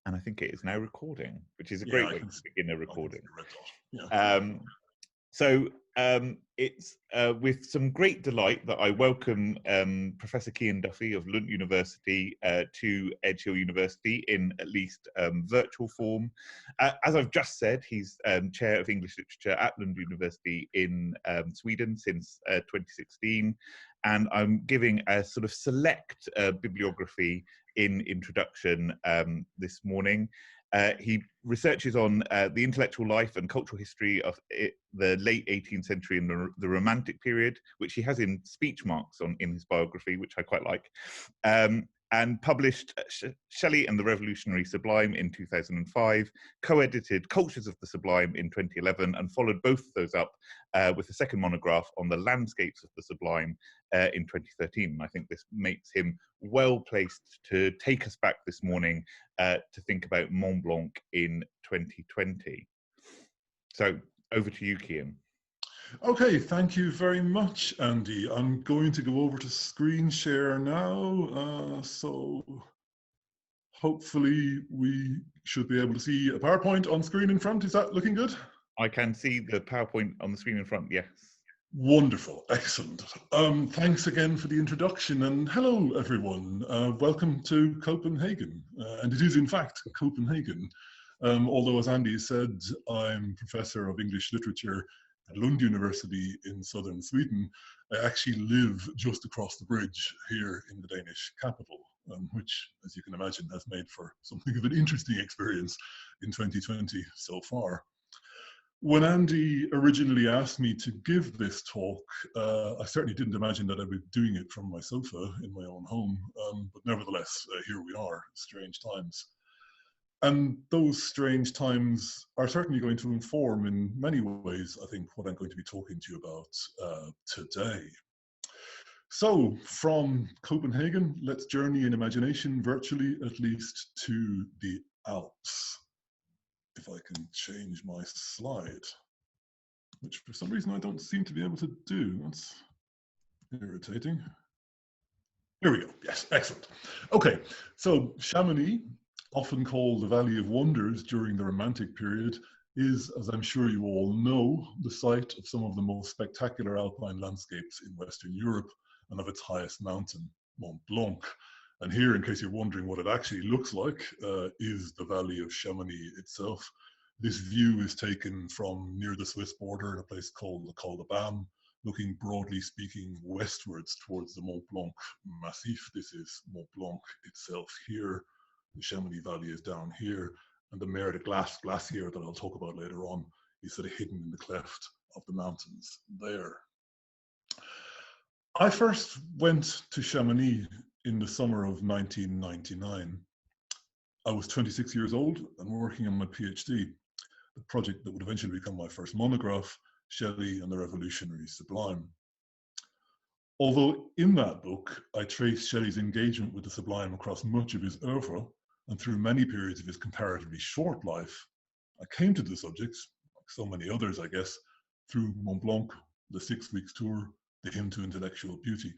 And I think it is now recording, which is a Yeah, great way to begin a recording. It's with some great delight that I welcome Professor Cian Duffy of Lund University to Edge Hill University in at least virtual form. As I've just said, he's Chair of English Literature at Lund University in Sweden since 2016. And I'm giving a sort of select bibliography in introduction this morning. He researches on the intellectual life and cultural history of the late 18th century and the Romantic period, which he has in speech marks in his biography, which I quite like, and published Shelley and the Revolutionary Sublime in 2005, co-edited Cultures of the Sublime in 2011, and followed both of those up with a second monograph on the landscapes of the Sublime in 2013. I think this makes him well placed to take us back this morning to think about Mont Blanc in 2020. So over to you, Cian. Okay, thank you very much, Andy. I'm going to go over to screen share now. So hopefully we should be able to see a PowerPoint on screen in front. Is that looking good? I can see the PowerPoint on the screen in front, yes. Wonderful, excellent. Thanks again for the introduction, and hello everyone. Welcome to Copenhagen, and it is in fact Copenhagen. Although, as Andy said, I'm Professor of English Literature at Lund University in southern Sweden. I actually live just across the bridge here in the Danish capital, which, as you can imagine, has made for something of an interesting experience in 2020 so far. When Andy originally asked me to give this talk, I certainly didn't imagine that I'd be doing it from my sofa in my own home, but nevertheless, here we are, strange times. And those strange times are certainly going to inform in many ways, I think, what I'm going to be talking to you about today. So from Copenhagen, let's journey in imagination virtually, at least to the Alps. If I can change my slide, which for some reason I don't seem to be able to do. That's irritating. Here we go. Yes, excellent. Okay, so Chamonix, often called the Valley of Wonders during the Romantic period, is, as I'm sure you all know, the site of some of the most spectacular alpine landscapes in Western Europe and of its highest mountain, Mont Blanc. And here, in case you're wondering what it actually looks like, is the Valley of Chamonix itself. This view is taken from near the Swiss border in a place called the Col de Bam, looking broadly speaking westwards towards the Mont Blanc Massif. This is Mont Blanc itself here. The Chamonix Valley is down here, and the Mer de Glace glacier that I'll talk about later on is sort of hidden in the cleft of the mountains there. I first went to Chamonix in the summer of 1999. I was 26 years old and working on my PhD, the project that would eventually become my first monograph, Shelley and the Revolutionary Sublime. Although in that book, I traced Shelley's engagement with the sublime across much of his oeuvre, and through many periods of his comparatively short life, I came to the subject, like so many others, I guess, through Mont Blanc, the 6 weeks tour, the Hymn to Intellectual Beauty,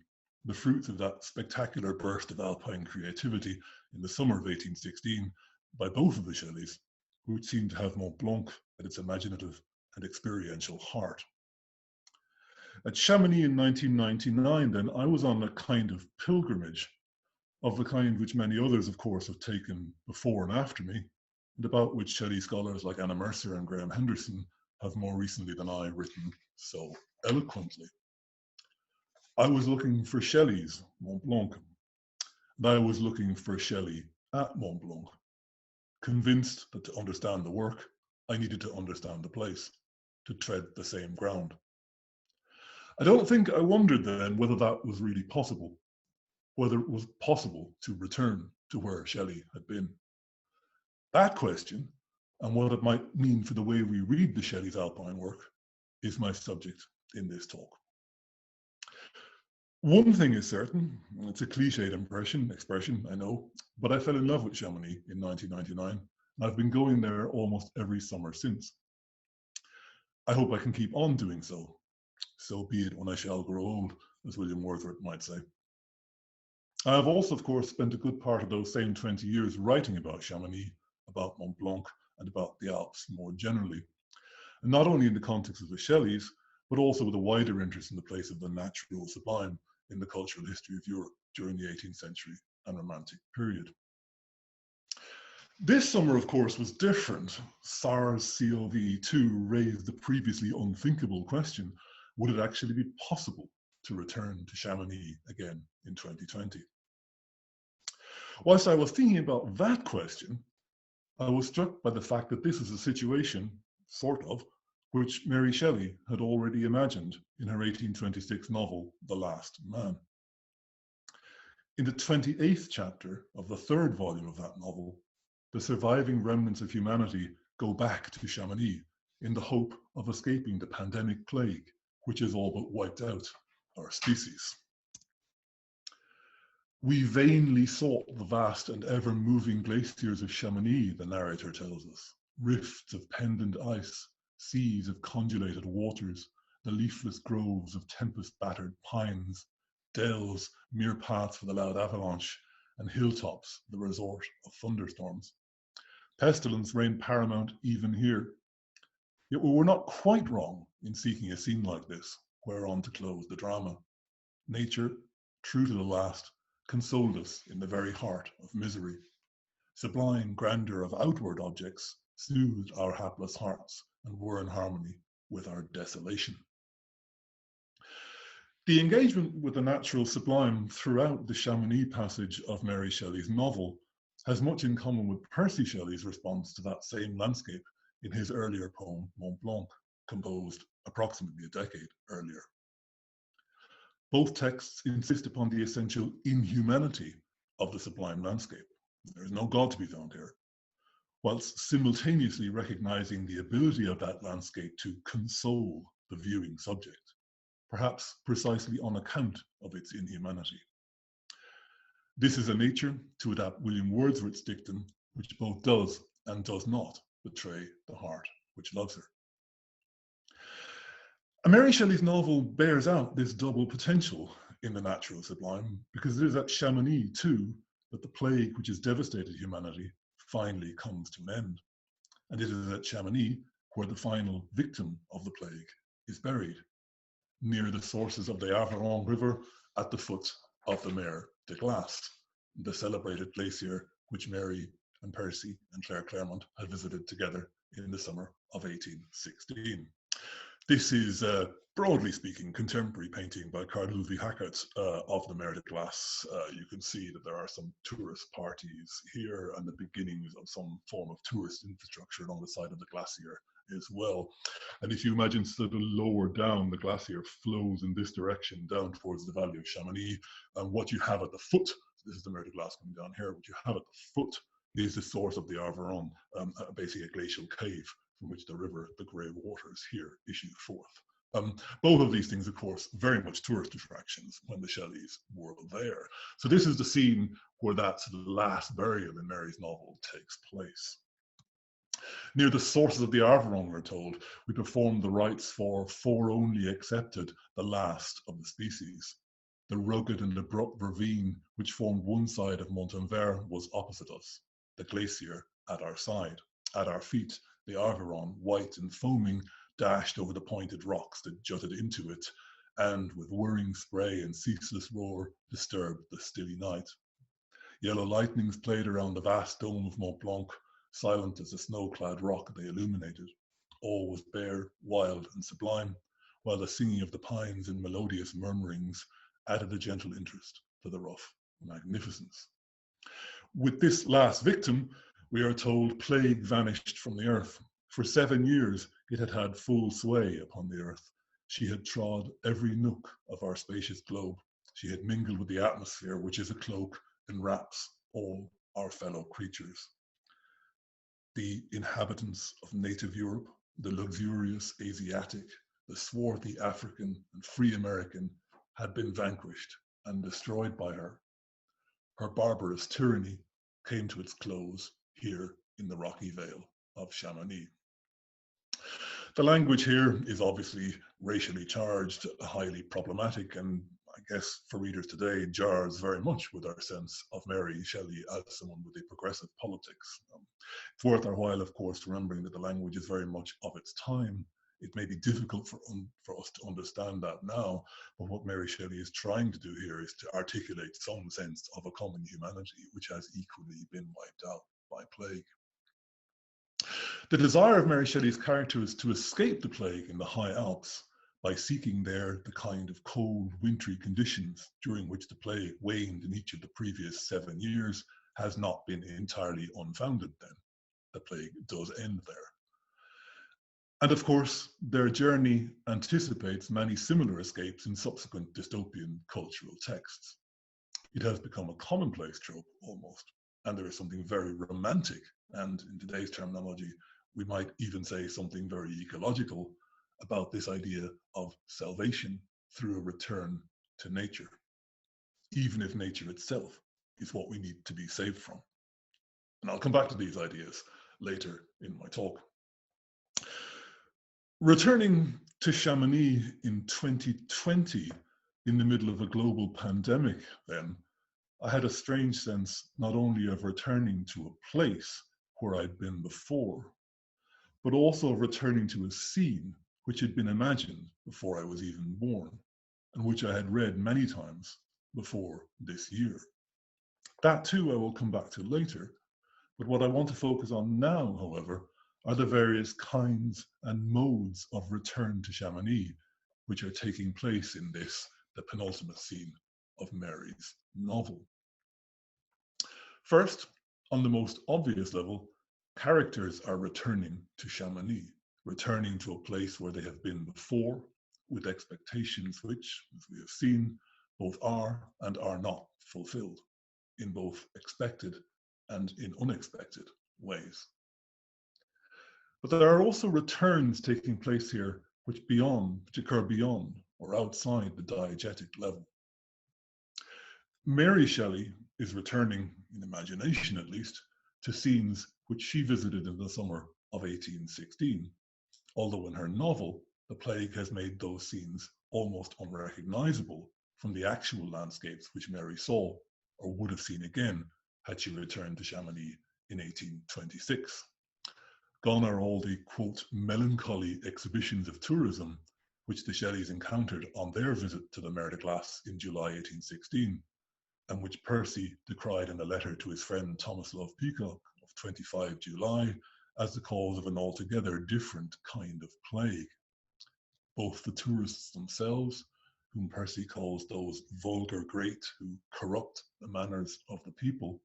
the fruits of that spectacular burst of alpine creativity in the summer of 1816 by both of the Shelleys, who seemed to have Mont Blanc at its imaginative and experiential heart. At Chamonix in 1999, then, I was on a kind of pilgrimage, of the kind which many others, of course, have taken before and after me, and about which Shelley scholars like Anna Mercer and Graham Henderson have more recently than I written so eloquently. I was looking for Shelley's Mont Blanc, and I was looking for Shelley at Mont Blanc, convinced that to understand the work, I needed to understand the place, to tread the same ground. I don't think I wondered then whether that was really possible, whether it was possible to return to where Shelley had been. That question, and what it might mean for the way we read the Shelley's alpine work, is my subject in this talk. One thing is certain, it's a cliched expression, I know, but I fell in love with Chamonix in 1999, and I've been going there almost every summer since. I hope I can keep on doing so. So be it when I shall grow old, as William Wordsworth might say. I have also, of course, spent a good part of those same 20 years writing about Chamonix about Mont Blanc and about the Alps more generally. And not only in the context of the Shelleys, but also with a wider interest in the place of the natural sublime in the cultural history of Europe during the 18th century and Romantic period. This summer, of course, was different. SARS-CoV-2 raised the previously unthinkable question, would it actually be possible to return to Chamonix again in 2020? Whilst I was thinking about that question, I was struck by the fact that this is a situation, sort of, which Mary Shelley had already imagined in her 1826 novel, The Last Man. In the 28th chapter of the third volume of that novel, the surviving remnants of humanity go back to Chamonix in the hope of escaping the pandemic plague, which has all but wiped out our species. We vainly sought the vast and ever-moving glaciers of Chamonix, the narrator tells us, rifts of pendant ice, seas of congealated waters, the leafless groves of tempest-battered pines, dells, mere paths for the loud avalanche, and hilltops, the resort of thunderstorms. Pestilence reigned paramount even here. Yet we were not quite wrong in seeking a scene like this, whereon to close the drama. Nature, true to the last, consoled us in the very heart of misery. Sublime grandeur of outward objects soothed our hapless hearts and were in harmony with our desolation. The engagement with the natural sublime throughout the Chamonix passage of Mary Shelley's novel has much in common with Percy Shelley's response to that same landscape in his earlier poem, Mont Blanc, composed approximately a decade earlier. Both texts insist upon the essential inhumanity of the sublime landscape. There is no God to be found here, whilst simultaneously recognizing the ability of that landscape to console the viewing subject, perhaps precisely on account of its inhumanity. This is a nature, to adapt William Wordsworth's dictum, which both does and does not betray the heart which loves her. Mary Shelley's novel bears out this double potential in the natural sublime, because it is at Chamonix too that the plague which has devastated humanity finally comes to an end. And it is at Chamonix where the final victim of the plague is buried, near the sources of the Aveyron River at the foot of the Mer de Glace, the celebrated glacier which Mary and Percy and Claire Claremont had visited together in the summer of 1816. This is, broadly speaking, contemporary painting by Carl Ludwig Hackert of the Mer de Glace. You can see that there are some tourist parties here and the beginnings of some form of tourist infrastructure along the side of the glacier as well. And if you imagine sort of lower down, the glacier flows in this direction down towards the valley of Chamonix. And what you have at the foot, this is the Mer de Glace coming down here, what you have at the foot is the source of the Aveyron, basically a glacial cave from which the river, the grey waters here issue forth. Both of these things, of course, very much tourist attractions when the Shelleys were there. So this is the scene where that sort of last burial in Mary's novel takes place. Near the sources of the Aveyron, we're told, we performed the rites for only accepted the last of the species. The rugged and abrupt ravine which formed one side of Montanvert was opposite us, the glacier at our side. At our feet, the Aveyron, white and foaming, dashed over the pointed rocks that jutted into it, and with whirring spray and ceaseless roar, disturbed the stilly night. Yellow lightnings played around the vast dome of Mont Blanc, silent as the snow-clad rock they illuminated. All was bare, wild, and sublime, while the singing of the pines in melodious murmurings added a gentle interest to the rough magnificence. With this last victim, we are told plague vanished from the earth. For 7 years, it had had full sway upon the earth. She had trod every nook of our spacious globe. She had mingled with the atmosphere, which is a cloak, enwraps all our fellow creatures. The inhabitants of native Europe, the luxurious Asiatic, the swarthy African and free American had been vanquished and destroyed by her. Her barbarous tyranny came to its close here in the rocky vale of Chamonix. The language here is obviously racially charged, highly problematic, and I guess for readers today jars very much with our sense of Mary Shelley as someone with a progressive politics. It's worth our while, of course, remembering that the language is very much of its time. It may be difficult for us to understand that now, but what Mary Shelley is trying to do here is to articulate some sense of a common humanity which has equally been wiped out by plague. The desire of Mary Shelley's character is to escape the plague in the high Alps by seeking there the kind of cold, wintry conditions during which the plague waned in each of the previous 7 years has not been entirely unfounded then. The plague does end there. And of course, their journey anticipates many similar escapes in subsequent dystopian cultural texts. It has become a commonplace trope almost, and there is something very romantic, and in today's terminology, we might even say something very ecological about this idea of salvation through a return to nature, even if nature itself is what we need to be saved from. And I'll come back to these ideas later in my talk. Returning to Chamonix in 2020, in the middle of a global pandemic then, I had a strange sense not only of returning to a place where I'd been before, but also of returning to a scene which had been imagined before I was even born, and which I had read many times before this year. That too I will come back to later, but what I want to focus on now, however, are the various kinds and modes of return to Chamonix, which are taking place in this, the penultimate scene of Mary's novel. First, on the most obvious level, characters are returning to Chamonix, returning to a place where they have been before, with expectations which, as we have seen, both are and are not fulfilled, in both expected and in unexpected ways. But there are also returns taking place here which occur beyond or outside the diegetic level. Mary Shelley is returning, in imagination at least, to scenes which she visited in the summer of 1816, although in her novel, the plague has made those scenes almost unrecognizable from the actual landscapes which Mary saw or would have seen again had she returned to Chamonix in 1826. Gone are all the, quote, melancholy exhibitions of tourism which the Shelleys encountered on their visit to the Mer de Glace in July 1816, and which Percy decried in a letter to his friend Thomas Love Peacock of 25 July as the cause of an altogether different kind of plague. Both the tourists themselves, whom Percy calls those vulgar great who corrupt the manners of the people,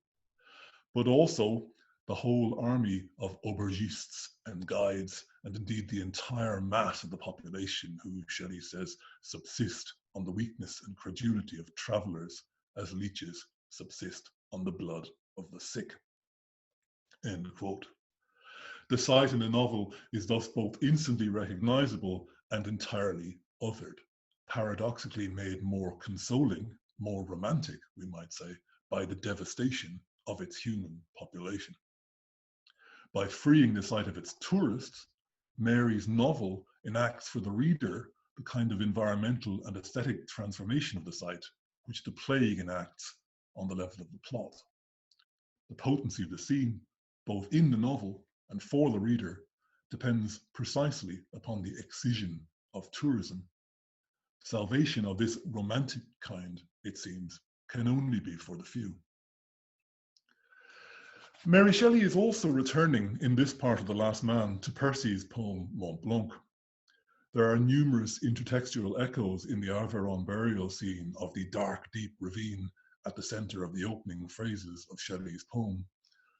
but also the whole army of aubergistes and guides, and indeed the entire mass of the population who, Shelley says, subsist on the weakness and credulity of travellers as leeches subsist on the blood of the sick. End quote. The sight in the novel is thus both instantly recognizable and entirely othered, paradoxically made more consoling, more romantic, we might say, by the devastation of its human population. By freeing the sight of its tourists, Mary's novel enacts for the reader the kind of environmental and aesthetic transformation of the site which the plague enacts on the level of the plot. The potency of the scene, both in the novel and for the reader, depends precisely upon the excision of tourism. Salvation of this romantic kind, it seems, can only be for the few. Mary Shelley is also returning in this part of The Last Man to Percy's poem Mont Blanc. There are numerous intertextual echoes in the Arveyron burial scene of the dark, deep ravine at the center of the opening phrases of Shelley's poem,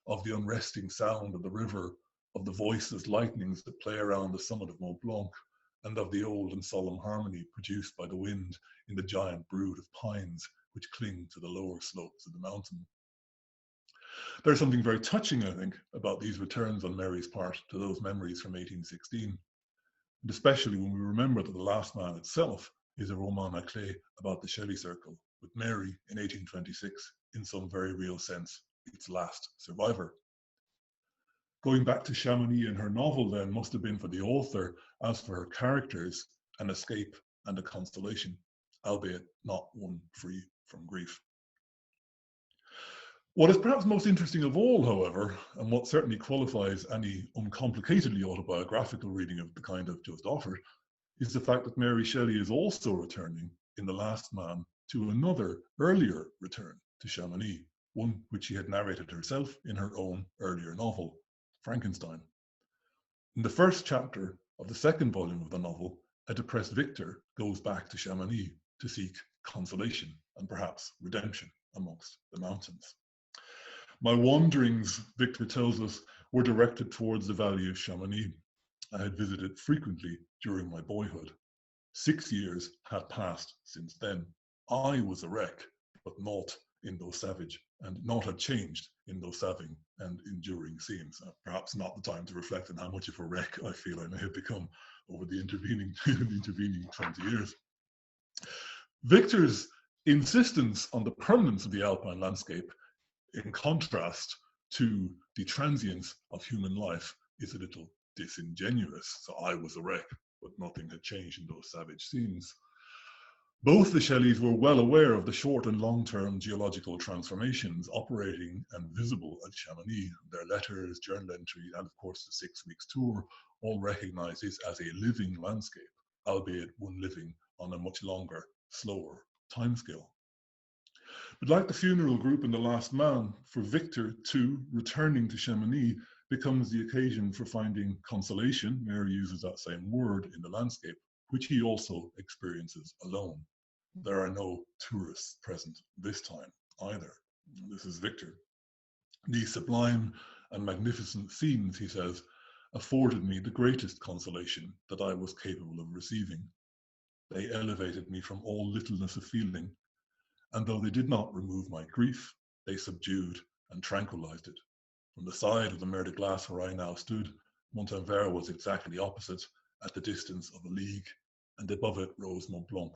of the unresting sound of the river, of the voiceless lightnings that play around the summit of Mont Blanc, and of the old and solemn harmony produced by the wind in the giant brood of pines which cling to the lower slopes of the mountain. There's something very touching, I think, about these returns on Mary's part to those memories from 1816, and especially when we remember that The Last Man itself is a roman à clef about the Shelley Circle, with Mary in 1826, in some very real sense, its last survivor. Going back to Chamonix in her novel then must have been for the author, as for her characters, an escape and a consolation, albeit not one free from grief. What is perhaps most interesting of all, however, and what certainly qualifies any uncomplicatedly autobiographical reading of the kind I've just offered, is the fact that Mary Shelley is also returning in The Last Man to another earlier return to Chamonix, one which she had narrated herself in her own earlier novel, Frankenstein. In the first chapter of the second volume of the novel, a depressed Victor goes back to Chamonix to seek consolation and perhaps redemption amongst the mountains. My wanderings, Victor tells us, were directed towards the valley of Chamonix. I had visited frequently during my boyhood. 6 years had passed since then. I was a wreck, but naught in those savage, and naught had changed in those saving and enduring scenes. Perhaps not the time to reflect on how much of a wreck I feel I may have become over the intervening 20 years. Victor's insistence on the permanence of the alpine landscape, in contrast to the transience of human life, is a little disingenuous. So I was a wreck, but nothing had changed in those savage scenes. Both the Shelleys were well aware of the short and long-term geological transformations operating and visible at Chamonix. Their letters, journal entries, and of course the 6 weeks tour all recognize this as a living landscape, albeit one living on a much longer, slower timescale. But like the funeral group in The Last Man, for Victor too, returning to Chamonix becomes the occasion for finding consolation, Mary uses that same word, in the landscape, which he also experiences alone. There are no tourists present this time either. This is Victor. These sublime and magnificent scenes, he says, afforded me the greatest consolation that I was capable of receiving. They elevated me from all littleness of feeling, and though they did not remove my grief, they subdued and tranquilized it. From the side of the Mer de Glace where I now stood, Montanvert was exactly opposite, at the distance of a league, and above it rose Mont Blanc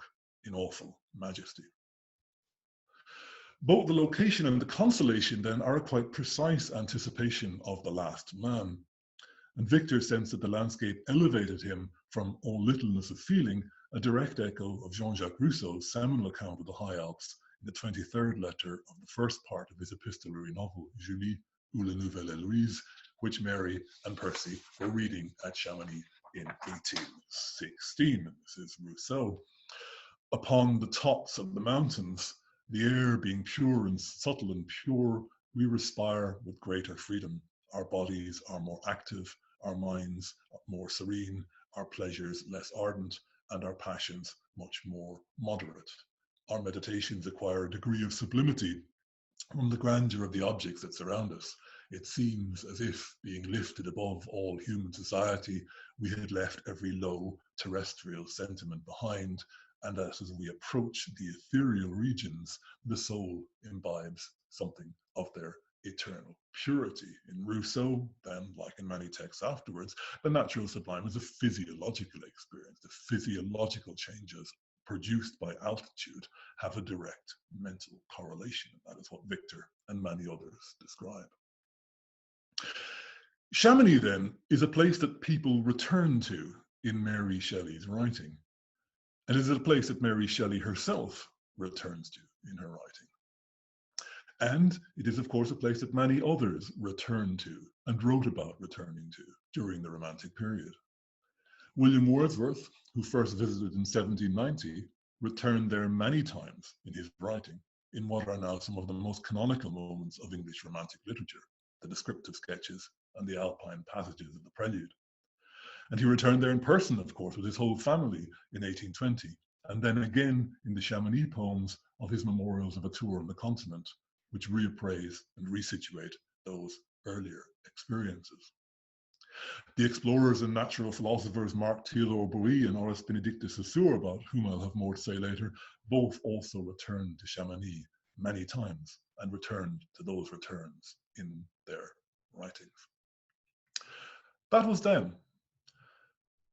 in awful majesty. Both the location and the consolation then are a quite precise anticipation of The Last Man. And Victor sensed that the landscape elevated him from all littleness of feeling, a direct echo of Jean-Jacques Rousseau's seminal account of the High Alps in the 23rd letter of the first part of his epistolary novel, Julie ou la Nouvelle Louise, which Mary and Percy were reading at Chamonix in 1816. This is Rousseau. Upon the tops of the mountains, the air being pure and subtle and pure, we respire with greater freedom. Our bodies are more active, our minds are more serene, our pleasures less ardent, and our passions much more moderate. Our meditations acquire a degree of sublimity from the grandeur of the objects that surround us. It seems as if, being lifted above all human society, we had left every low terrestrial sentiment behind, and as we approach the ethereal regions, the soul imbibes something of their eternal purity. In Rousseau, then, like in many texts afterwards, the natural sublime is a physiological experience. The physiological changes produced by altitude have a direct mental correlation. That is what Victor and many others describe. Chamonix, then, is a place that people return to in Mary Shelley's writing. And is it a place that Mary Shelley herself returns to in her writing? And it is, of course, a place that many others returned to and wrote about returning to during the Romantic period. William Wordsworth, who first visited in 1790, returned there many times in his writing, in what are now some of the most canonical moments of English Romantic literature, the descriptive sketches and the alpine passages of the prelude. And he returned there in person, of course, with his whole family in 1820, and then again in the Chamonix poems of his memorials of a tour on the continent, which reappraise and resituate those earlier experiences. The explorers and natural philosophers Marc Theodore Boie and Horace Benedictus Saussure, about whom I'll have more to say later, both also returned to Chamonix many times and returned to those returns in their writings. That was then.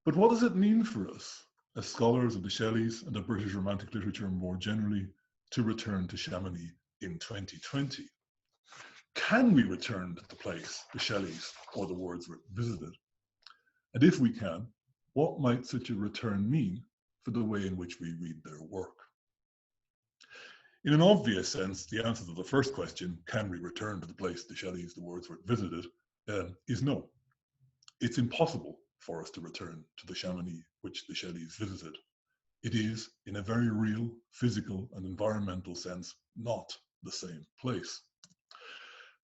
But what does it mean for us, as scholars of the Shelleys and of British Romantic literature more generally, to return to Chamonix in 2020? Can we return to the place the Shelleys or the Wordsworth visited? And if we can, what might such a return mean for the way in which we read their work? In an obvious sense, the answer to the first question, can we return to the place the Shelleys, the Wordsworth visited, is no. It's impossible for us to return to the Chamonix which the Shelleys visited. It is, in a very real, physical and environmental sense, not the same place.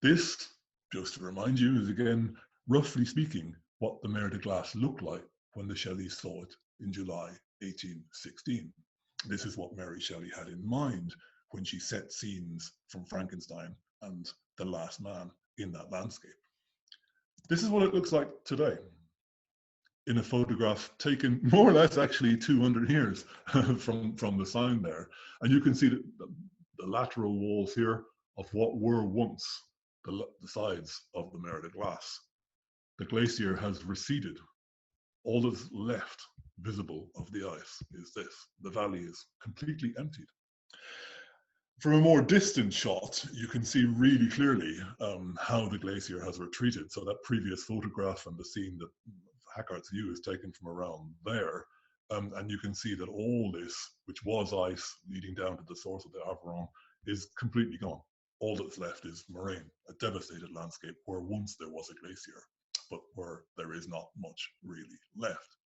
This, just to remind you, is again, roughly speaking, what the Mer de Glace looked like when the Shelleys saw it in July 1816. This is what Mary Shelley had in mind when she set scenes from Frankenstein and The Last Man in that landscape. This is what it looks like today, in a photograph taken more or less actually 200 years from the sign there. And you can see the lateral walls here of what were once the sides of the Mer de Glace. The glacier has receded. All that's left visible of the ice is this. The valley is completely emptied. From a more distant shot, you can see really clearly how the glacier has retreated. So that previous photograph and the scene that Hackhart's view is taken from around there. And you can see that all this, which was ice leading down to the source of the Aveyron, is completely gone. All that's left is moraine, a devastated landscape where once there was a glacier, but where there is not much really left.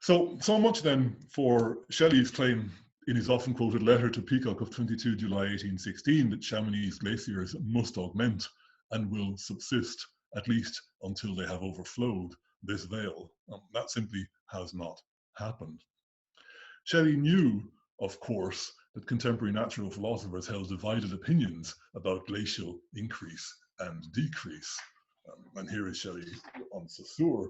So much then for Shelley's claim in his often quoted letter to Peacock of 22 July 1816 that Chamonix glaciers must augment and will subsist at least until they have overflowed this vale. That simply has not happened. Shelley knew, of course, that contemporary natural philosophers held divided opinions about glacial increase and decrease. And here is Shelley on Saussure.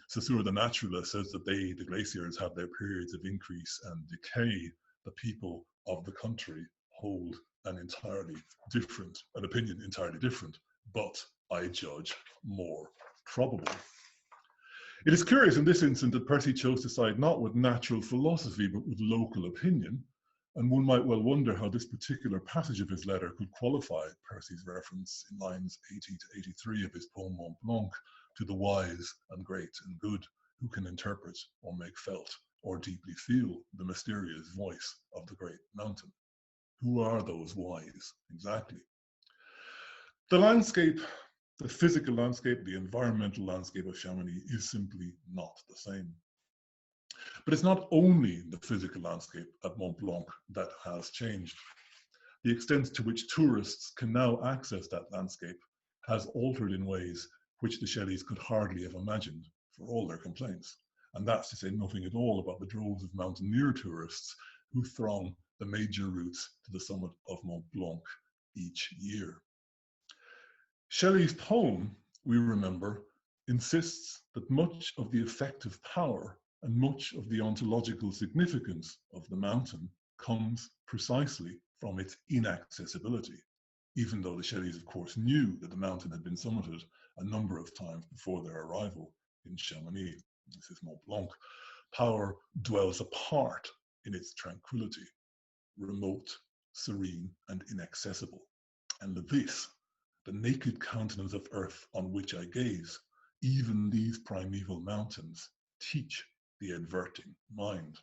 Saussure, the naturalist, says that the glaciers have their periods of increase and decay. The people of the country hold an opinion entirely different, but I judge more probable. It is curious in this instance that Percy chose to side not with natural philosophy, but with local opinion. And one might well wonder how this particular passage of his letter could qualify Percy's reference in lines 80 to 83 of his poem Mont Blanc to the wise and great and good who can interpret or make felt or deeply feel the mysterious voice of the great mountain. Who are those wise exactly? The landscape, the physical landscape, the environmental landscape of Chamonix is simply not the same. But it's not only the physical landscape at Mont Blanc that has changed. The extent to which tourists can now access that landscape has altered in ways which the Shelleys could hardly have imagined for all their complaints. And that's to say nothing at all about the droves of mountaineer tourists who throng the major routes to the summit of Mont Blanc each year. Shelley's poem, we remember, insists that much of the effective power and much of the ontological significance of the mountain comes precisely from its inaccessibility, even though the Shelleys, of course, knew that the mountain had been summited a number of times before their arrival in Chamonix. This is Mont Blanc. Power dwells apart in its tranquility, remote, serene, and inaccessible. And this, the naked countenance of earth on which I gaze, even these primeval mountains teach the adverting mind.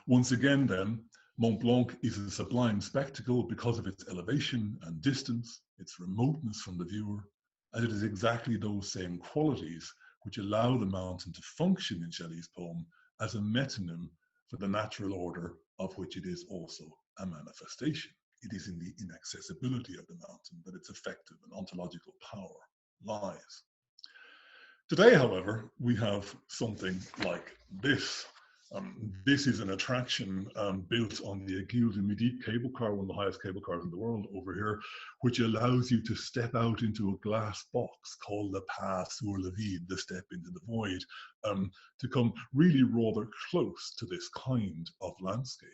Once again, then, Mont Blanc is a sublime spectacle because of its elevation and distance, its remoteness from the viewer, and it is exactly those same qualities which allow the mountain to function in Shelley's poem as a metonym for the natural order of which it is also a manifestation. It is in the inaccessibility of the mountain that its effective and ontological power lies. Today, however, we have something like this. This is an attraction built on the Aiguille du Midi cable car, one of the highest cable cars in the world over here, which allows you to step out into a glass box called the Pas sur le Vide, the step into the void, to come really rather close to this kind of landscape.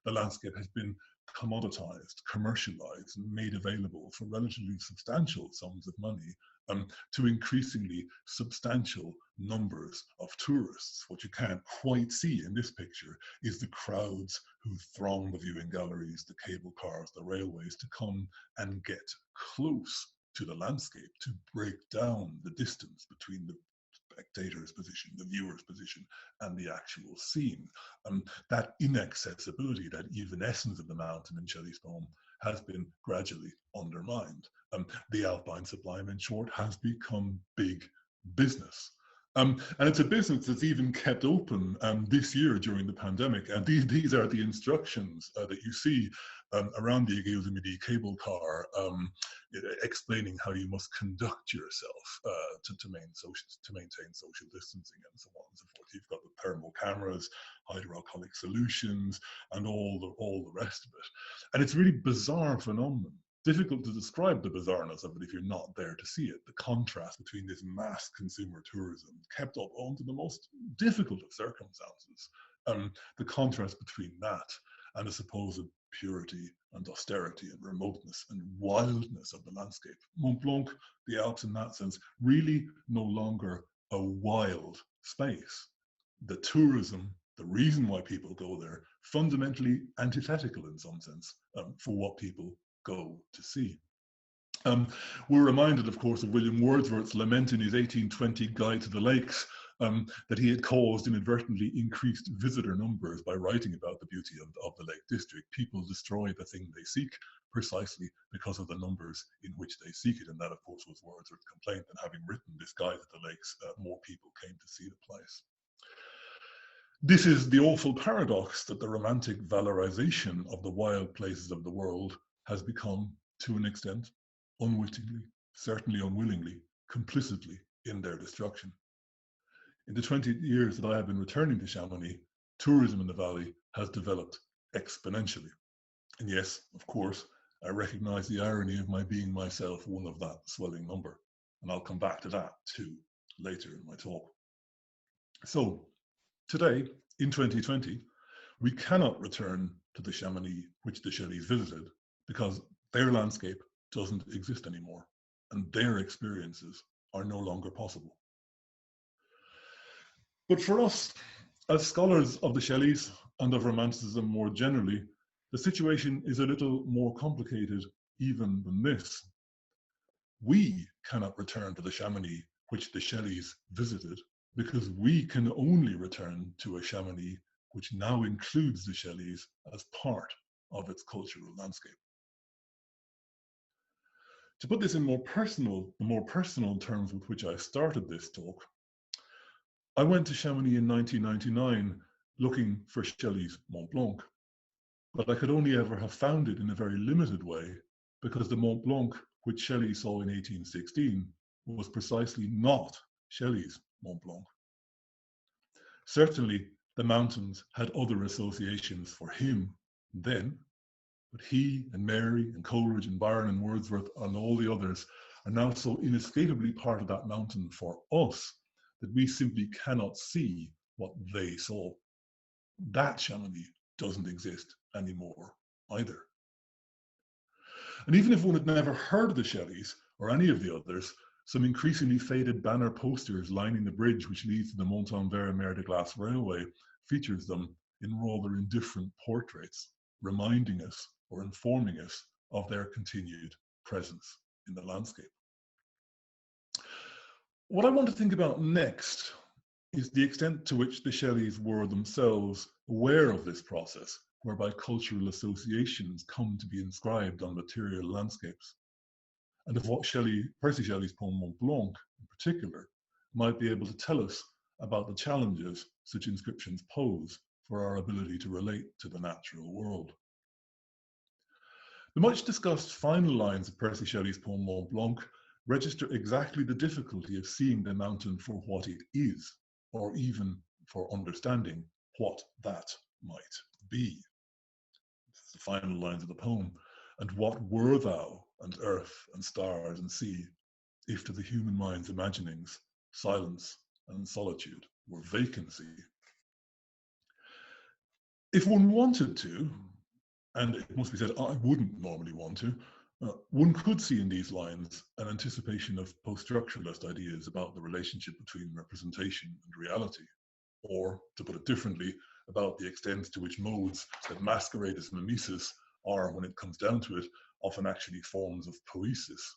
The landscape has been commoditized, commercialized, and made available for relatively substantial sums of money to increasingly substantial numbers of tourists. What you can't quite see in this picture is the crowds who throng the viewing galleries, the cable cars, the railways to come and get close to the landscape, to break down the distance between the spectator's position, the viewer's position, and the actual scene. That inaccessibility, that evanescence of the mountain in Shelley's poem has been gradually undermined. The Alpine Sublime, in short, has become big business. And it's a business that's even kept open this year during the pandemic. And these are the instructions that you see around the EHUNineteen cable car, explaining how you must conduct yourself to maintain social distancing and so on and so forth. You've got the thermal cameras, hydroalcoholic solutions, and all the rest of it. And it's a really bizarre phenomenon. Difficult to describe the bizarreness of it if you're not there to see it. The contrast between this mass consumer tourism kept up under the most difficult of circumstances. The contrast between that and the supposed purity and austerity and remoteness and wildness of the landscape. Mont Blanc, the Alps in that sense, really no longer a wild space. The tourism, the reason why people go there, fundamentally antithetical in some sense for what people go to see. We're reminded, of course, of William Wordsworth's lament in his 1820 Guide to the Lakes, that he had caused inadvertently increased visitor numbers by writing about the beauty of the Lake District. People destroy the thing they seek precisely because of the numbers in which they seek it. And that, of course, was Wordsworth's complaint, that having written this Guide to the Lakes, more people came to see the place. This is the awful paradox that the romantic valorization of the wild places of the world has become, to an extent, unwittingly, certainly unwillingly, complicitly in their destruction. In the 20 years that I have been returning to Chamonix, tourism in the valley has developed exponentially. And yes, of course, I recognize the irony of my being myself one of that swelling number. And I'll come back to that too later in my talk. So today, in 2020, we cannot return to the Chamonix which the Shelleys visited because their landscape doesn't exist anymore and their experiences are no longer possible. But for us, as scholars of the Shelleys and of Romanticism more generally, the situation is a little more complicated even than this. We cannot return to the Chamonix which the Shelleys visited because we can only return to a Chamonix which now includes the Shelleys as part of its cultural landscape. To put this in the more personal terms with which I started this talk, I went to Chamonix in 1999 looking for Shelley's Mont Blanc, but I could only ever have found it in a very limited way because the Mont Blanc which Shelley saw in 1816 was precisely not Shelley's Mont Blanc. Certainly, the mountains had other associations for him then, but he and Mary and Coleridge and Byron and Wordsworth and all the others are now so inescapably part of that mountain for us that we simply cannot see what they saw. That Chamonix doesn't exist anymore either. And even if one had never heard of the Shelleys or any of the others, some increasingly faded banner posters lining the bridge which leads to the Montanvert-Mer de Glace Railway features them in rather indifferent portraits, reminding us or informing us of their continued presence in the landscape. What I want to think about next is the extent to which the Shelleys were themselves aware of this process, whereby cultural associations come to be inscribed on material landscapes, and of what Percy Shelley's poem Mont Blanc, in particular, might be able to tell us about the challenges such inscriptions pose for our ability to relate to the natural world. The much discussed final lines of Percy Shelley's poem Mont Blanc register exactly the difficulty of seeing the mountain for what it is, or even for understanding what that might be. This is the final lines of the poem. And what were thou, and earth, and stars, and sea, if to the human mind's imaginings, silence and solitude were vacancy? If one wanted to, and it must be said, I wouldn't normally want to, one could see in these lines an anticipation of post-structuralist ideas about the relationship between representation and reality, or, to put it differently, about the extent to which modes that masquerade as mimesis are, when it comes down to it, often actually forms of poesis.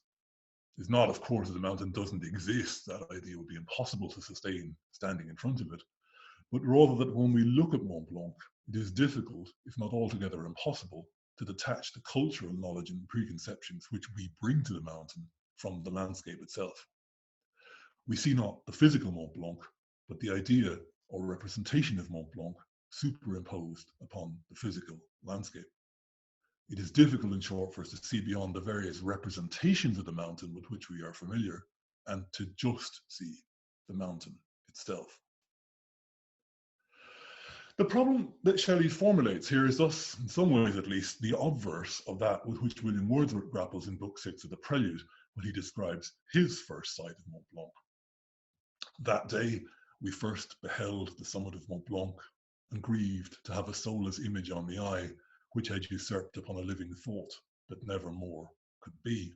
is not, of course, that the mountain doesn't exist. That idea would be impossible to sustain standing in front of it. But rather that when we look at Mont Blanc, it is difficult, if not altogether impossible, to detach the cultural knowledge and preconceptions which we bring to the mountain from the landscape itself. We see not the physical Mont Blanc, but the idea or representation of Mont Blanc superimposed upon the physical landscape. It is difficult, in short, for us to see beyond the various representations of the mountain with which we are familiar and to just see the mountain itself. The problem that Shelley formulates here is thus, in some ways at least, the obverse of that with which William Wordsworth grapples in Book 6 of the Prelude, when he describes his first sight of Mont Blanc. That day we first beheld the summit of Mont Blanc, and grieved to have a soulless image on the eye, which had usurped upon a living thought that never more could be.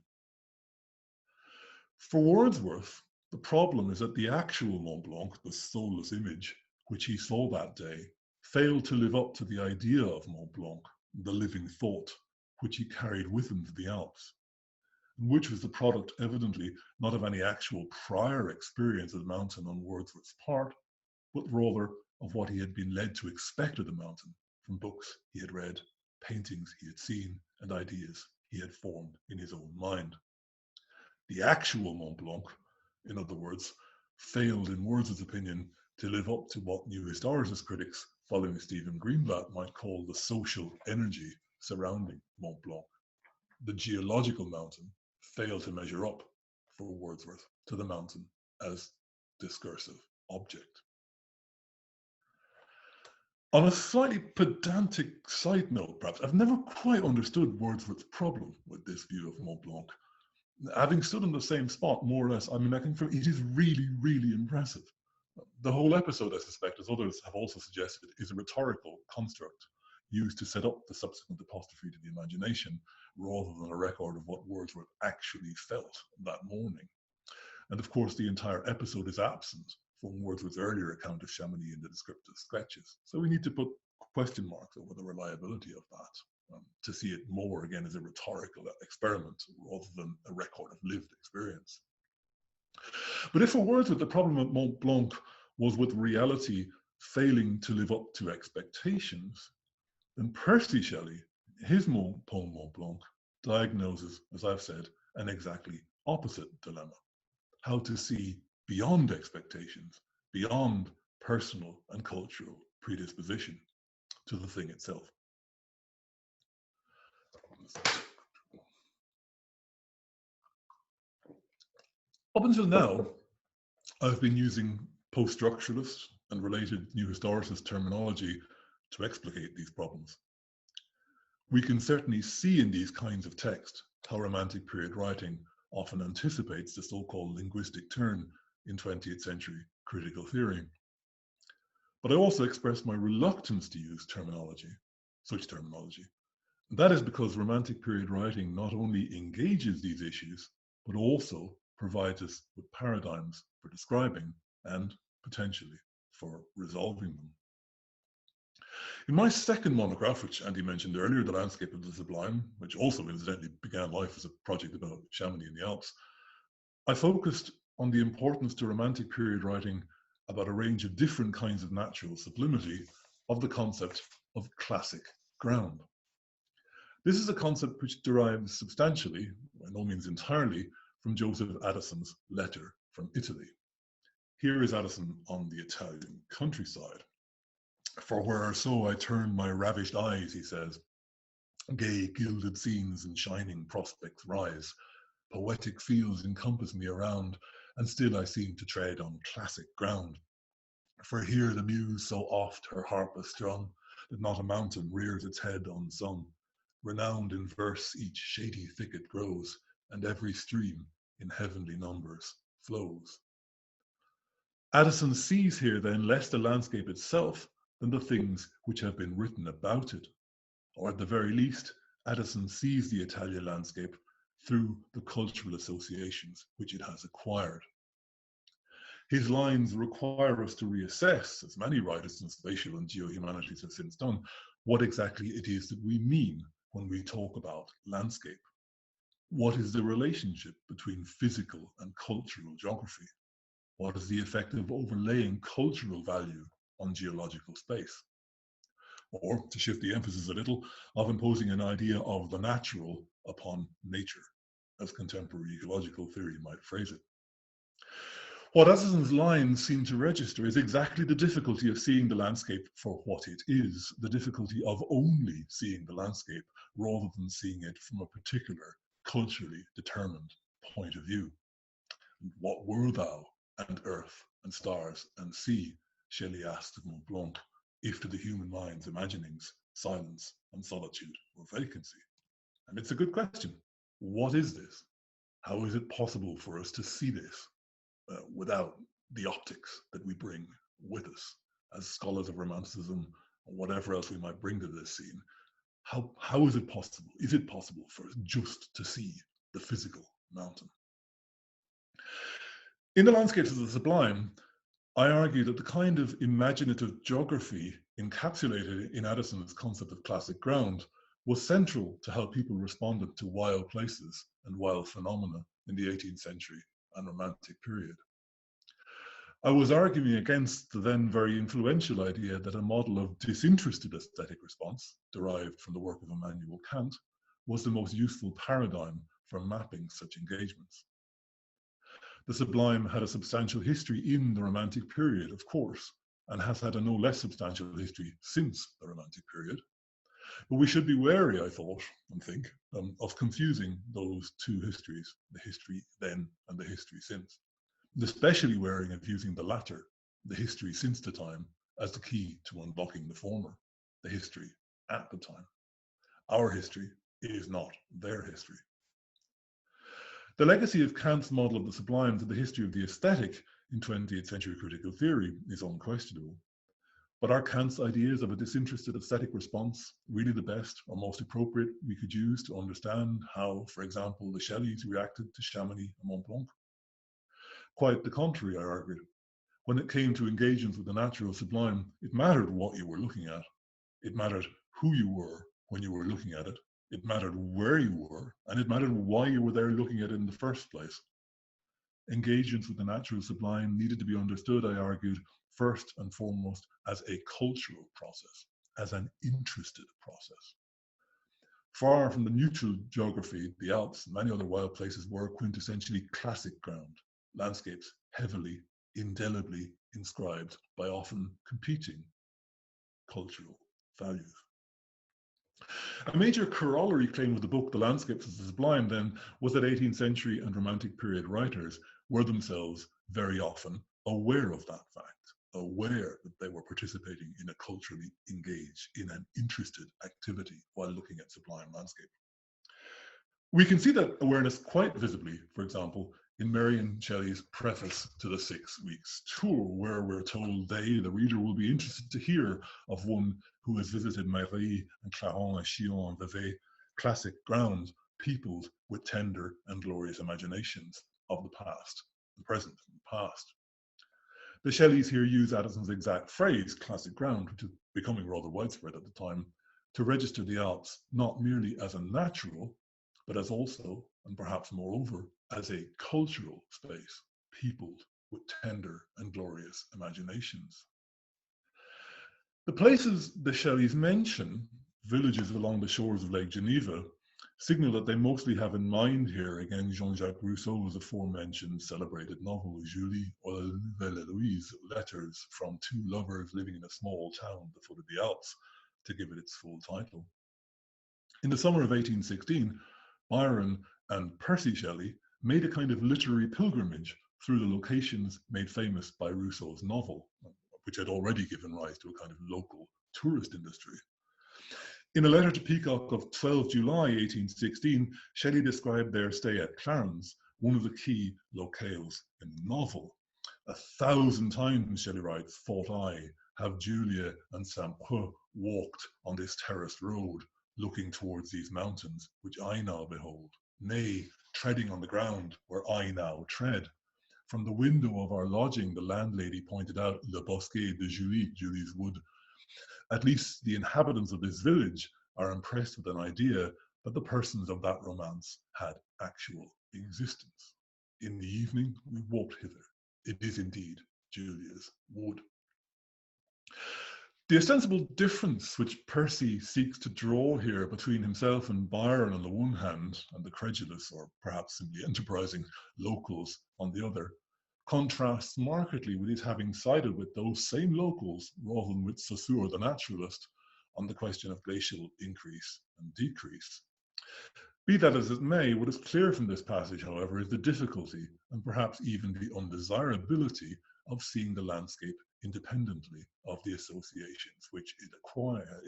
For Wordsworth, the problem is that the actual Mont Blanc, the soulless image, which he saw that day, failed to live up to the idea of Mont Blanc, the living thought, which he carried with him to the Alps, and which was the product, evidently, not of any actual prior experience of the mountain on Wordsworth's part, but rather of what he had been led to expect of the mountain from books he had read, paintings he had seen, and ideas he had formed in his own mind. The actual Mont Blanc, in other words, failed, in Wordsworth's opinion, to live up to what new historicist critics, following Stephen Greenblatt, might call the social energy surrounding Mont Blanc. The geological mountain failed to measure up, for Wordsworth, to the mountain as discursive object. On a slightly pedantic side note, perhaps, I've never quite understood Wordsworth's problem with this view of Mont Blanc. Having stood in the same spot, more or less, I mean, I think it is really, really impressive. The whole episode, I suspect, as others have also suggested, is a rhetorical construct used to set up the subsequent apostrophe to the imagination, rather than a record of what Wordsworth actually felt that morning. And of course, the entire episode is absent from Wordsworth's earlier account of Chamonix in the descriptive sketches. So we need to put question marks over the reliability of that to see it more, again, as a rhetorical experiment rather than a record of lived experience. But if for Wordsworth the problem at Mont Blanc was with reality failing to live up to expectations, then Percy Shelley, his poem Mont Blanc, diagnoses, as I've said, an exactly opposite dilemma: how to see beyond expectations, beyond personal and cultural predisposition to the thing itself. Up until now, I've been using post-structuralist and related new historicist terminology to explicate these problems. We can certainly see in these kinds of text how Romantic period writing often anticipates the so-called linguistic turn in 20th century critical theory. But I also express my reluctance to use such terminology. And that is because Romantic period writing not only engages these issues, but also provides us with paradigms for describing and potentially for resolving them. In my second monograph, which Andy mentioned earlier, The Landscape of the Sublime, which also incidentally began life as a project about Chamonix in the Alps, I focused on the importance to Romantic period writing about a range of different kinds of natural sublimity of the concept of classic ground. This is a concept which derives substantially, by no means entirely, from Joseph Addison's letter from Italy. Here is Addison on the Italian countryside. "For whereso I turn my ravished eyes," he says, "gay gilded scenes and shining prospects rise. Poetic fields encompass me around, and still I seem to tread on classic ground. For here the muse so oft her harp has strung, that not a mountain rears its head unsung. Renowned in verse each shady thicket grows, and every stream in heavenly numbers flows." Addison sees here then less the landscape itself than the things which have been written about it. Or at the very least, Addison sees the Italian landscape through the cultural associations which it has acquired. His lines require us to reassess, as many writers in spatial and geohumanities have since done, what exactly it is that we mean when we talk about landscape. What is the relationship between physical and cultural geography? What is the effect of overlaying cultural value on geological space? Or, to shift the emphasis a little, of imposing an idea of the natural upon nature, as contemporary ecological theory might phrase it. What Addison's lines seem to register is exactly the difficulty of seeing the landscape for what it is, the difficulty of only seeing the landscape rather than seeing it from a particular culturally determined point of view. What were thou and earth and stars and sea, Shelley asked of Mont Blanc, if to the human mind's imaginings silence and solitude were vacancy? And it's a good question. What is this? How is it possible for us to see this without the optics that we bring with us as scholars of Romanticism or whatever else we might bring to this scene? How is it possible? Is it possible for us just to see the physical mountain? In the Landscapes of the Sublime, I argue that the kind of imaginative geography encapsulated in Addison's concept of classic ground was central to how people responded to wild places and wild phenomena in the 18th century and Romantic period. I was arguing against the then very influential idea that a model of disinterested aesthetic response, derived from the work of Immanuel Kant, was the most useful paradigm for mapping such engagements. The Sublime had a substantial history in the Romantic period, of course, and has had a no less substantial history since the Romantic period. But we should be wary, I thought and think, of confusing those two histories, the history then and the history since. Especially wary of using the latter, the history since the time, as the key to unlocking the former, the history at the time. Our history is not their history. The legacy of Kant's model of the sublime to the history of the aesthetic in 20th century critical theory is unquestionable. But are Kant's ideas of a disinterested aesthetic response really the best or most appropriate we could use to understand how, for example, the Shelleys reacted to Chamonix and Mont Blanc? Quite the contrary, I argued. When it came to engagements with the natural sublime, it mattered what you were looking at. It mattered who you were when you were looking at it. It mattered where you were, and it mattered why you were there looking at it in the first place. Engagements with the natural sublime needed to be understood, I argued, first and foremost as a cultural process, as an interested process. Far from the neutral geography, the Alps and many other wild places were quintessentially classic ground, landscapes heavily, indelibly inscribed by often competing cultural values. A major corollary claim of the book, The Landscapes of the Sublime, then, was that 18th century and Romantic period writers were themselves very often aware of that fact, aware that they were participating in a culturally engaged, in an interested activity while looking at sublime landscape. We can see that awareness quite visibly, for example, in Mary Shelley's preface to the 6 weeks tour, where we're told the reader, will be interested to hear of one who has visited Marie and Clarens and Chillon and Vevey, classic ground peopled with tender and glorious imaginations of the past, the present and the past. The Shelleys here use Addison's exact phrase, classic ground, which is becoming rather widespread at the time, to register the Alps not merely as a natural, but as also, and perhaps moreover, as a cultural space, peopled with tender and glorious imaginations. The places the Shelleys mention, villages along the shores of Lake Geneva, signal that they mostly have in mind here, again, Jean-Jacques Rousseau's aforementioned celebrated novel, Julie or La Nouvelle Louise, letters from two lovers living in a small town at the foot of the Alps, to give it its full title. In the summer of 1816, Byron and Percy Shelley made a kind of literary pilgrimage through the locations made famous by Rousseau's novel, which had already given rise to a kind of local tourist industry. In a letter to Peacock of 12 July 1816, Shelley described their stay at Clarens, one of the key locales in the novel. 1,000 times, Shelley writes, thought I, have Julia and Saint-Preux walked on this terraced road, looking towards these mountains, which I now behold, nay, treading on the ground where I now tread. From the window of our lodging, the landlady pointed out Le Bosquet de Julie, Julie's wood. At least the inhabitants of this village are impressed with an idea that the persons of that romance had actual existence. In the evening, we walked hither. It is indeed Julia's wood. The ostensible difference which Percy seeks to draw here between himself and Byron on the one hand, and the credulous or perhaps simply enterprising locals on the other, contrasts markedly with his having sided with those same locals rather than with Saussure the naturalist on the question of glacial increase and decrease. Be that as it may, what is clear from this passage, however, is the difficulty and perhaps even the undesirability of seeing the landscape independently of the associations which it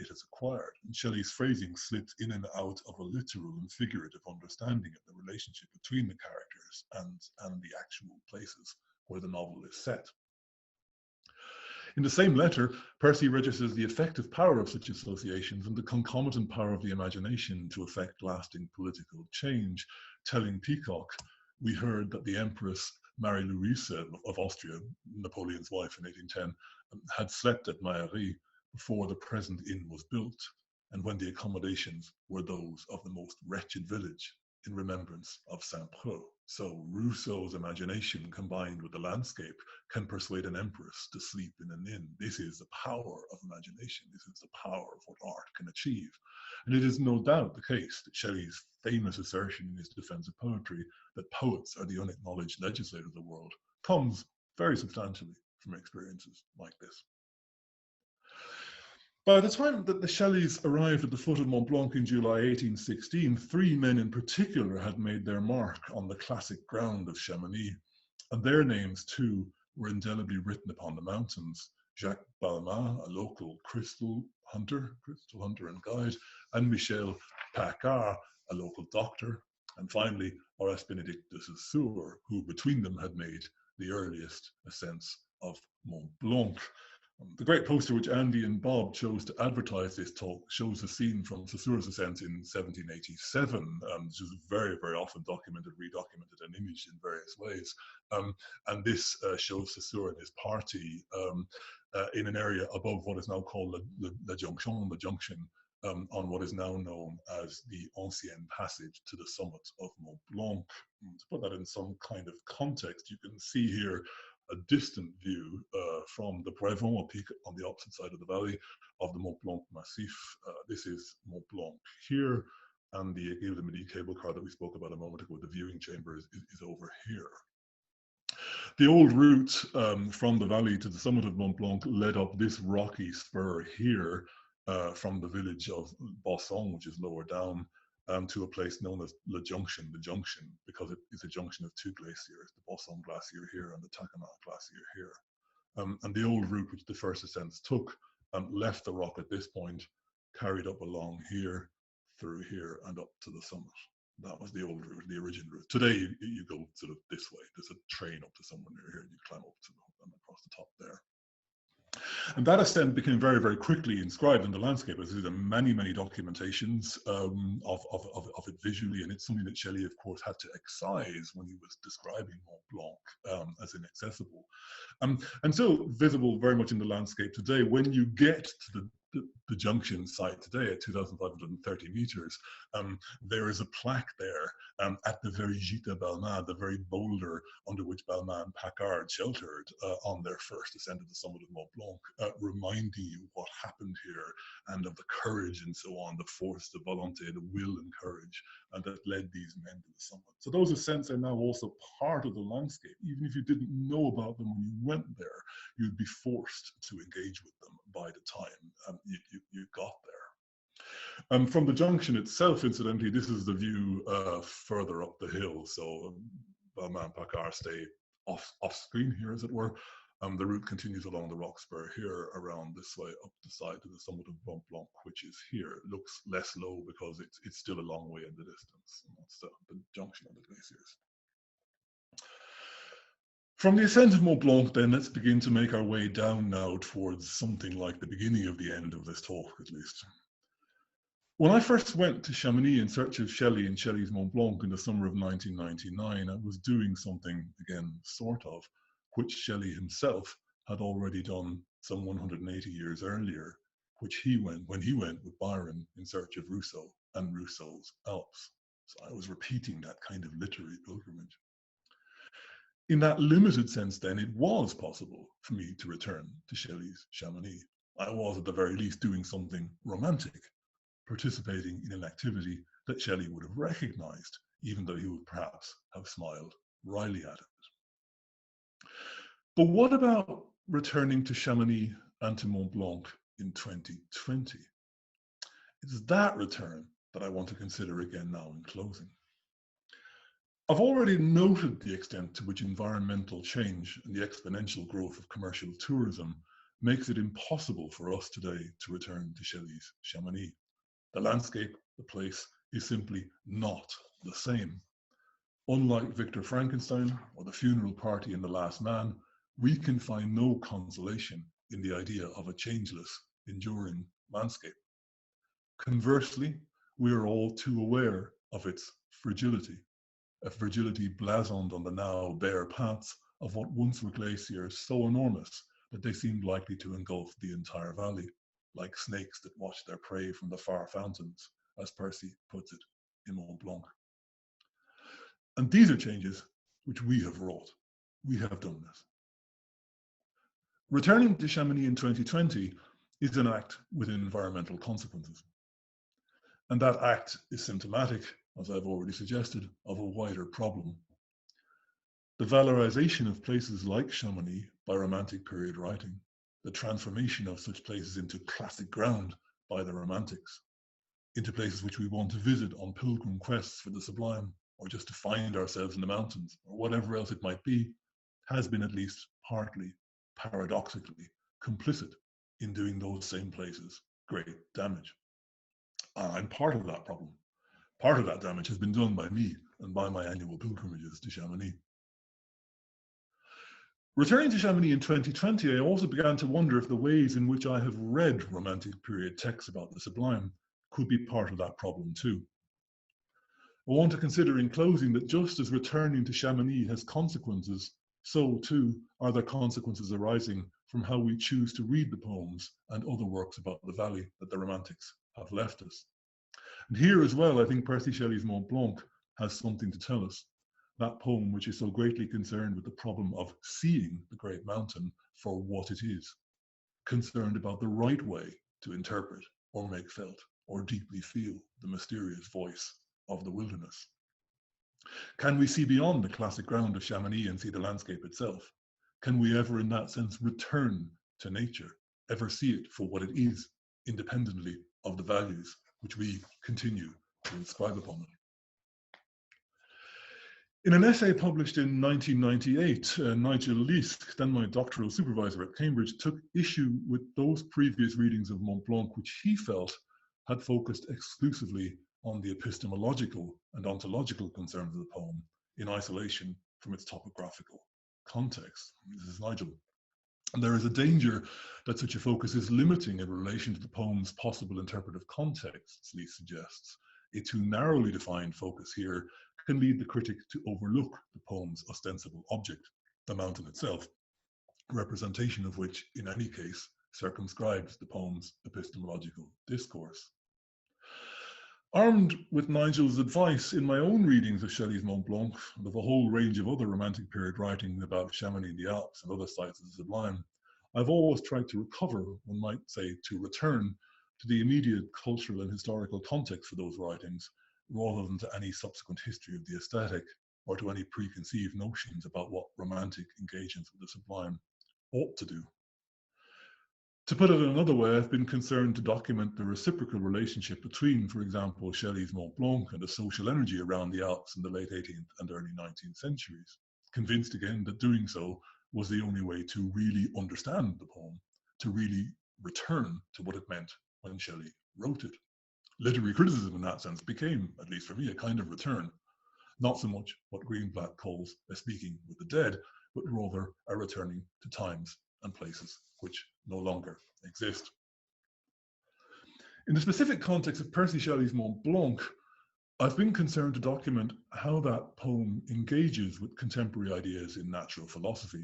has acquired. And Shelley's phrasing slips in and out of a literal and figurative understanding of the relationship between the characters and the actual places where the novel is set. In the same letter, Percy registers the effective power of such associations and the concomitant power of the imagination to effect lasting political change, telling Peacock, we heard that the Empress Marie Louise of Austria, Napoleon's wife in 1810, had slept at Maillery before the present inn was built, and when the accommodations were those of the most wretched village, in remembrance of Saint-Preux. So Rousseau's imagination combined with the landscape can persuade an empress to sleep in an inn. This is the power of imagination. This is the power of what art can achieve. And it is no doubt the case that Shelley's famous assertion in his defense of poetry that poets are the unacknowledged legislators of the world comes very substantially from experiences like this. By the time that the Shelleys arrived at the foot of Mont Blanc in July 1816, three men in particular had made their mark on the classic ground of Chamonix, and their names too were indelibly written upon the mountains. Jacques Balmat, a local crystal hunter and guide, and Michel Paccard, a local doctor, and finally Horace Benedict de Saussure, who between them had made the earliest ascents of Mont Blanc. The great poster which Andy and Bob chose to advertise this talk shows a scene from Saussure's ascent in 1787, which is very, very often documented, redocumented, and imaged in various ways. And this shows Saussure and his party in an area above what is now called the Junction, on what is now known as the Ancienne Passage to the summit of Mont Blanc. To put that in some kind of context, you can see here a distant view from the Prévent peak on the opposite side of the valley of the Mont Blanc Massif. This is Mont Blanc here, and the Aiguille de Midi cable car that we spoke about a moment ago, the viewing chamber is over here. The old route from the valley to the summit of Mont Blanc led up this rocky spur here from the village of Bosson, which is lower down, to a place known as the Junction, because it is a junction of two glaciers, the Bosson Glacier here and the Tacamat Glacier here. And the old route which the first ascents took left the rock at this point, carried up along here, through here, and up to the summit. That was the old route, the original route. Today, you go sort of this way. There's a train up to somewhere near here, and you climb up to and across the top there. And that ascent became very, very quickly inscribed in the landscape. There's many, many documentations of it visually, and it's something that Shelley, of course, had to excise when he was describing Mont Blanc as inaccessible. And so visible very much in the landscape today. When you get to the junction site today at 2,530 meters, there is a plaque there at the very Gita Balmat, the very boulder under which Balmat and Paccard sheltered on their first ascent to the summit of Mont Blanc, reminding you what happened here and of the courage and so on, the force, the volonté, the will and courage, and that led these men to the summit. So those ascents are now also part of the landscape. Even if you didn't know about them when you went there, you'd be forced to engage with them by the time you got there. From the junction itself, incidentally, this is the view further up the hill. So Balmat and Paccard stay off screen here, as it were. The route continues along the rock spur here, around this way, up the side to the summit of Mont Blanc, which is here. It looks less low because it's still a long way in the distance. And that's the junction of the glaciers. From the ascent of Mont Blanc, then, let's begin to make our way down now towards something like the beginning of the end of this talk, at least. When I first went to Chamonix in search of Shelley and Shelley's Mont Blanc in the summer of 1999, I was doing something, again, sort of, which Shelley himself had already done some 180 years earlier, which when he went with Byron in search of Rousseau and Rousseau's Alps. So I was repeating that kind of literary pilgrimage. In that limited sense, then, it was possible for me to return to Shelley's Chamonix. I was, at the very least, doing something romantic, participating in an activity that Shelley would have recognized, even though he would perhaps have smiled wryly at it. But what about returning to Chamonix and to Mont Blanc in 2020? It's that return that I want to consider again now in closing. I've already noted the extent to which environmental change and the exponential growth of commercial tourism makes it impossible for us today to return to Shelley's Chamonix. The landscape, the place, is simply not the same. Unlike Victor Frankenstein or the funeral party in The Last Man, we can find no consolation in the idea of a changeless, enduring landscape. Conversely, we are all too aware of its fragility, a fragility blazoned on the now bare paths of what once were glaciers so enormous that they seemed likely to engulf the entire valley, like snakes that watch their prey from the far fountains, as Percy puts it in Mont Blanc. And these are changes which we have wrought. We have done this. Returning to Chamonix in 2020 is an act with environmental consequences. And that act is symptomatic, as I've already suggested, of a wider problem. The valorization of places like Chamonix by Romantic period writing, the transformation of such places into classic ground by the Romantics, into places which we want to visit on pilgrim quests for the sublime, or just to find ourselves in the mountains, or whatever else it might be, has been at least partly, paradoxically, complicit in doing those same places great damage. I'm part of that problem. Part of that damage has been done by me and by my annual pilgrimages to Chamonix. Returning to Chamonix in 2020, I also began to wonder if the ways in which I have read Romantic period texts about the sublime could be part of that problem too. I want to consider in closing that just as returning to Chamonix has consequences, so too are there consequences arising from how we choose to read the poems and other works about the valley that the Romantics have left us. And here as well, I think Percy Shelley's Mont Blanc has something to tell us. That poem which is so greatly concerned with the problem of seeing the great mountain for what it is, concerned about the right way to interpret or make felt or deeply feel the mysterious voice of the wilderness. Can we see beyond the classic ground of Chamonix and see the landscape itself? Can we ever in that sense return to nature, ever see it for what it is, independently of the values which we continue to inscribe upon it? In an essay published in 1998, Nigel Leask, then my doctoral supervisor at Cambridge, took issue with those previous readings of Mont Blanc which he felt had focused exclusively on the epistemological and ontological concerns of the poem in isolation from its topographical context. This is Nigel. And there is a danger that such a focus is limiting in relation to the poem's possible interpretive contexts, Leask suggests. A too narrowly defined focus here can lead the critic to overlook the poem's ostensible object, the mountain itself, representation of which, in any case, circumscribes the poem's epistemological discourse. Armed with Nigel's advice in my own readings of Shelley's Mont Blanc and of a whole range of other Romantic period writing about Chamonix in the Alps and other sites of the sublime, I've always tried to recover, one might say to return, to the immediate cultural and historical context for those writings, rather than to any subsequent history of the aesthetic or to any preconceived notions about what romantic engagements with the sublime ought to do. To put it another way, I've been concerned to document the reciprocal relationship between, for example, Shelley's Mont Blanc and the social energy around the Alps in the late 18th and early 19th centuries, convinced again that doing so was the only way to really understand the poem, to really return to what it meant when Shelley wrote it. Literary criticism in that sense became, at least for me, a kind of return, not so much what Greenblatt calls a speaking with the dead, but rather a returning to times and places which no longer exist. In the specific context of Percy Shelley's Mont Blanc, I've been concerned to document how that poem engages with contemporary ideas in natural philosophy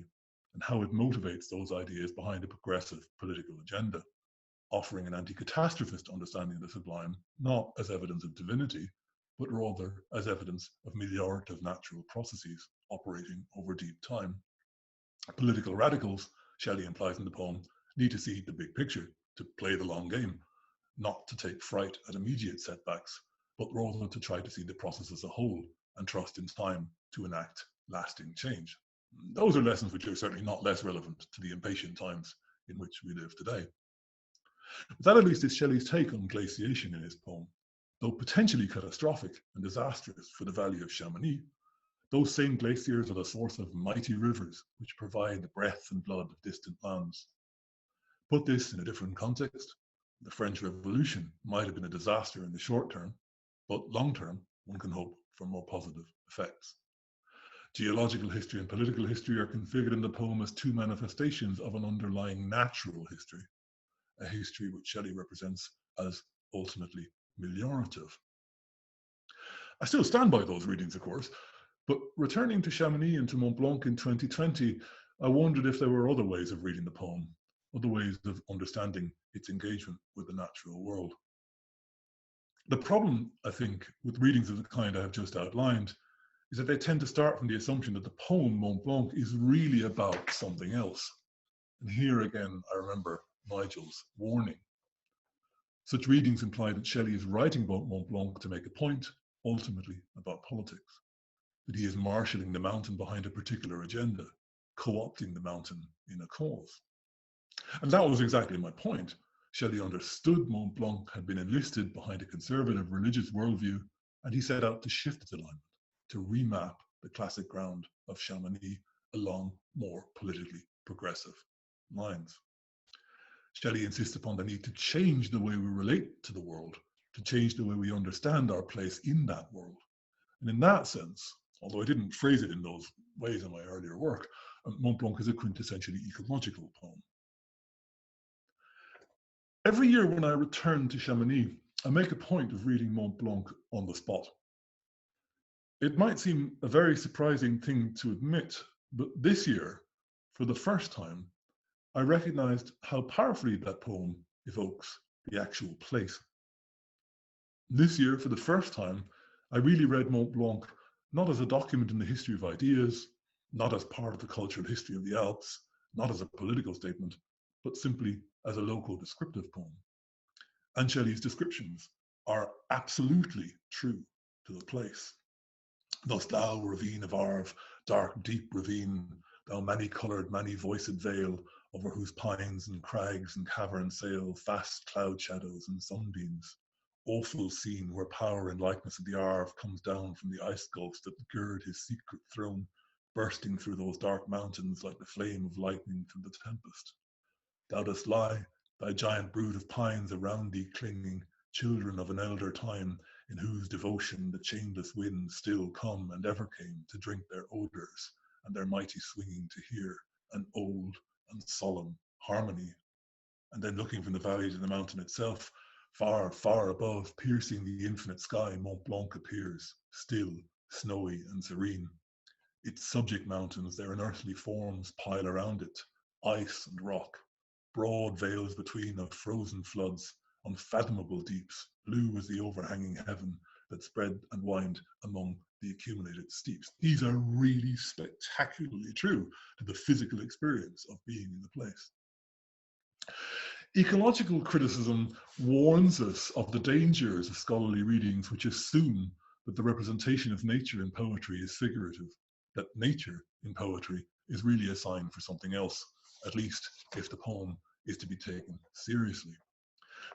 and how it motivates those ideas behind a progressive political agenda. offering an anti-catastrophist understanding of the sublime, not as evidence of divinity, but rather as evidence of meliorative natural processes operating over deep time. Political radicals, Shelley implies in the poem, need to see the big picture, to play the long game, not to take fright at immediate setbacks, but rather to try to see the process as a whole and trust in time to enact lasting change. Those are lessons which are certainly not less relevant to the impatient times in which we live today. But that at least is Shelley's take on glaciation in his poem. Though potentially catastrophic and disastrous for the valley of Chamonix, those same glaciers are the source of mighty rivers which provide the breath and blood of distant lands. Put this in a different context, the French Revolution might have been a disaster in the short term, but long term, one can hope for more positive effects. Geological history and political history are configured in the poem as two manifestations of an underlying natural history, a history which Shelley represents as ultimately meliorative. I still stand by those readings, of course, but returning to Chamonix and to Mont Blanc in 2020, I wondered if there were other ways of reading the poem, other ways of understanding its engagement with the natural world. The problem, I think, with readings of the kind I have just outlined is that they tend to start from the assumption that the poem Mont Blanc is really about something else. And here again, I remember Nigel's warning. Such readings imply that Shelley is writing about Mont Blanc to make a point, ultimately about politics, that he is marshalling the mountain behind a particular agenda, co-opting the mountain in a cause. And that was exactly my point. Shelley understood Mont Blanc had been enlisted behind a conservative religious worldview, and he set out to shift its alignment, to remap the classic ground of Chamonix along more politically progressive lines. Shelley insists upon the need to change the way we relate to the world, to change the way we understand our place in that world. And in that sense, although I didn't phrase it in those ways in my earlier work, Mont Blanc is a quintessentially ecological poem. Every year when I return to Chamonix, I make a point of reading Mont Blanc on the spot. It might seem a very surprising thing to admit, but this year, for the first time, I recognized how powerfully that poem evokes the actual place. This year, for the first time, I really read Mont Blanc not as a document in the history of ideas, not as part of the cultural history of the Alps, not as a political statement, but simply as a local descriptive poem. And Shelley's descriptions are absolutely true to the place. Thus thou, ravine of Arve, dark, deep ravine, thou many-coloured, many-voiced vale, over whose pines and crags and caverns sail vast cloud shadows and sunbeams. Awful scene where power and likeness of the Arve comes down from the ice gulfs that gird his secret throne, bursting through those dark mountains like the flame of lightning through the tempest. Thou dost lie, thy giant brood of pines around thee clinging, children of an elder time, in whose devotion the chainless winds still come and ever came to drink their odours, and their mighty swinging to hear an old and solemn harmony. And then looking from the valley to the mountain itself, far, far above, piercing the infinite sky, Mont Blanc appears, still, snowy and serene. Its subject mountains, their unearthly forms pile around it, ice and rock, broad veils between of frozen floods, unfathomable deeps, blue as the overhanging heaven that spread and wind among the accumulated steeps. These are really spectacularly true to the physical experience of being in the place. Ecological criticism warns us of the dangers of scholarly readings which assume that the representation of nature in poetry is figurative, that nature in poetry is really a sign for something else, at least if the poem is to be taken seriously.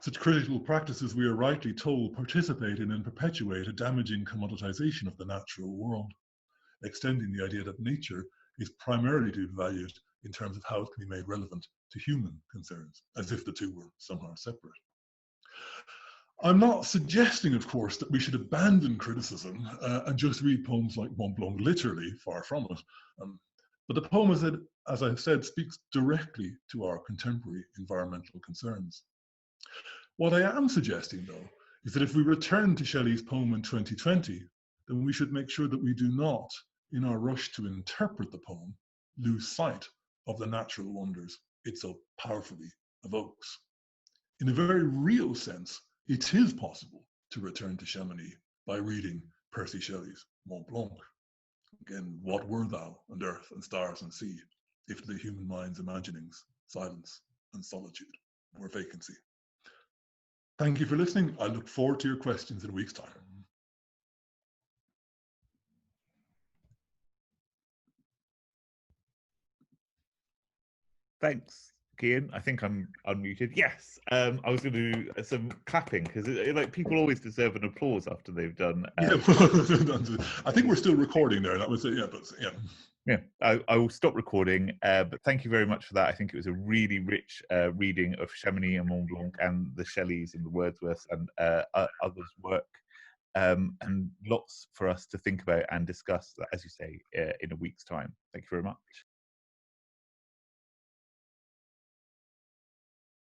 Such critical practices, we are rightly told, participate in and perpetuate a damaging commoditization of the natural world, extending the idea that nature is primarily to be valued in terms of how it can be made relevant to human concerns, as if the two were somehow separate. I'm not suggesting, of course, that we should abandon criticism and just read poems like Mont Blanc literally, far from it. But the poem, as I've said, speaks directly to our contemporary environmental concerns. What I am suggesting, though, is that if we return to Shelley's poem in 2020, then we should make sure that we do not, in our rush to interpret the poem, lose sight of the natural wonders it so powerfully evokes. in a very real sense, it is possible to return to Chamonix by reading Percy Shelley's Mont Blanc. Again, what were thou, and earth, and stars, and sea, if to the human mind's imaginings, silence and solitude were vacancy? Thank you for listening. I look forward to your questions in a week's time. Thanks, Cian. I think I'm unmuted. Yes, I was going to do some clapping because like people always deserve an applause after they've done. Yeah, I think we're still recording there. That was it. Yeah, but yeah. Yeah, I will stop recording, but thank you very much for that. I think it was a really rich reading of Chamonix and Mont Blanc and the Shelleys and the Wordsworths and others' work, and lots for us to think about and discuss, as you say, in a week's time. Thank you very much.